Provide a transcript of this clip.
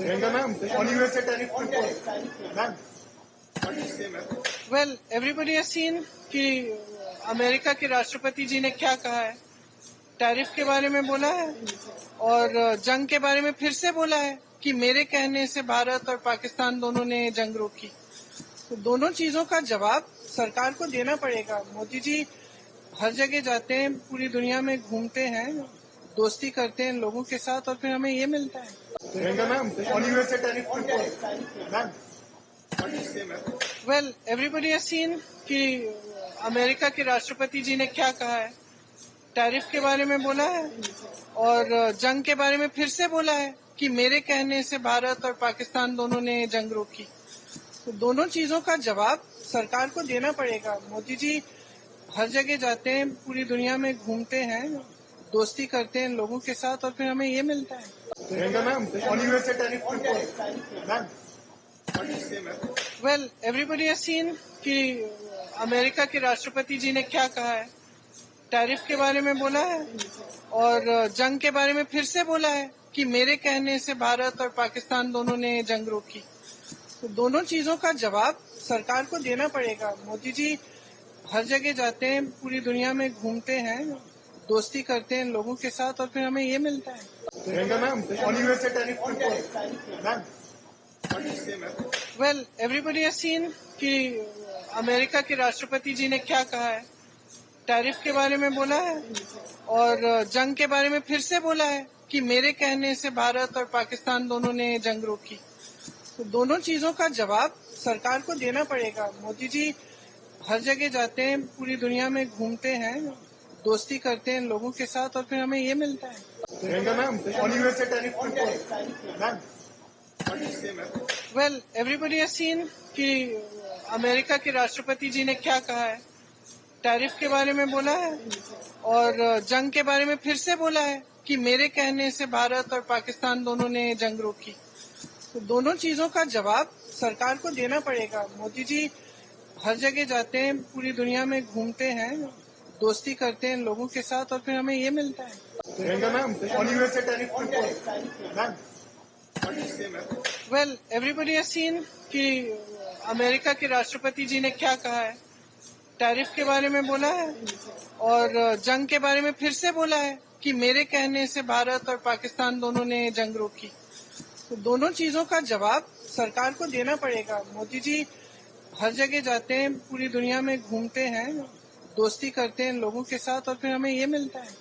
Priyanka ma'am, on USA tariff control. Ma'am, what do you say, ma'am? Well, everybody has seen कि America के राष्ट्रपति जी ने क्या कहा है, टैरिफ के बारे में बोला है और जंग के बारे में फिर से बोला है कि मेरे कहने से भारत और पाकिस्तान दोनों ने जंग रोकी। तो दोनों चीजों का जवाब सरकार को देना पड़ेगा। मोदी जी हर जगह जाते हैं, पूरी दुनिया में घूमते हैं, दोस्ती करते हैं लोगों के साथ और फिर हमें ये मिलता है। Priyanka ma'am, on USA tariff control. Ma'am, what do you say, ma'am? Well, everybody has seen कि अमेरिका के राष्ट्रपति जी ने क्या कहा है, टैरिफ के बारे में बोला है और जंग के बारे में फिर से बोला है कि मेरे कहने से भारत और पाकिस्तान दोनों ने जंग रोकी। तो दोनों चीजों का जवाब सरकार को देना पड़ेगा। मोदी जी हर जगह जाते हैं, पूरी दुनिया में घूमते हैं, दोस्ती करते हैं लोगों के साथ और फिर हमें ये मिलता है। Priyanka ma'am, on USA tariff control. Ma'am, what do you say, ma'am? Well, everybody has seen कि अमेरिका के राष्ट्रपति जी ने क्या कहा है, टैरिफ के बारे में बोला है और जंग के बारे में फिर से बोला है कि मेरे कहने से भारत और पाकिस्तान दोनों ने जंग रोकी। तो दोनों चीजों का जवाब सरकार को देना पड़ेगा। मोदी जी हर जगह जाते हैं, पूरी दुनिया में घूमते हैं, दोस्ती करते हैं लोगों के साथ और फिर हमें ये मिलता है। Priyanka ma'am, on USA tariff control. Ma'am, what do you say, ma'am? Well, everybody has seen कि अमेरिका के राष्ट्रपति जी ने क्या कहा है, टैरिफ के बारे में बोला है और जंग के बारे में फिर से बोला है कि मेरे कहने से भारत और पाकिस्तान दोनों ने जंग रोकी। तो दोनों चीजों का जवाब सरकार को देना पड़ेगा। मोदी जी हर जगह जाते हैं, पूरी दुनिया में घूमते हैं, दोस्ती करते हैं लोगों के साथ और फिर हमें ये मिलता है। Priyanka ma'am, on USA tariff control. Ma'am, what do you say, ma'am? Well, everybody has seen कि अमेरिका के राष्ट्रपति जी ने क्या कहा है, टैरिफ के बारे में बोला है और जंग के बारे में फिर से बोला है कि मेरे कहने से भारत और पाकिस्तान दोनों ने जंग रोकी। तो दोनों चीजों का जवाब सरकार को देना पड़ेगा। मोदी जी हर जगह जाते हैं, पूरी दुनिया में घूमते हैं, दोस्ती करते हैं लोगों के साथ और फिर हमें ये मिलता है। Priyanka ma'am, on USA tariff control. Ma'am, what do you say, ma'am? Well, everybody has seen कि अमेरिका के राष्ट्रपति जी ने क्या कहा है, टैरिफ के बारे में बोला है और जंग के बारे में फिर से बोला है कि मेरे कहने से भारत और पाकिस्तान दोनों ने जंग रोकी। तो दोनों चीजों का जवाब सरकार को देना पड़ेगा। मोदी जी हर जगह जाते हैं, पूरी दुनिया में घूमते हैं, दोस्ती करते हैं लोगों के साथ और फिर हमें ये मिलता है।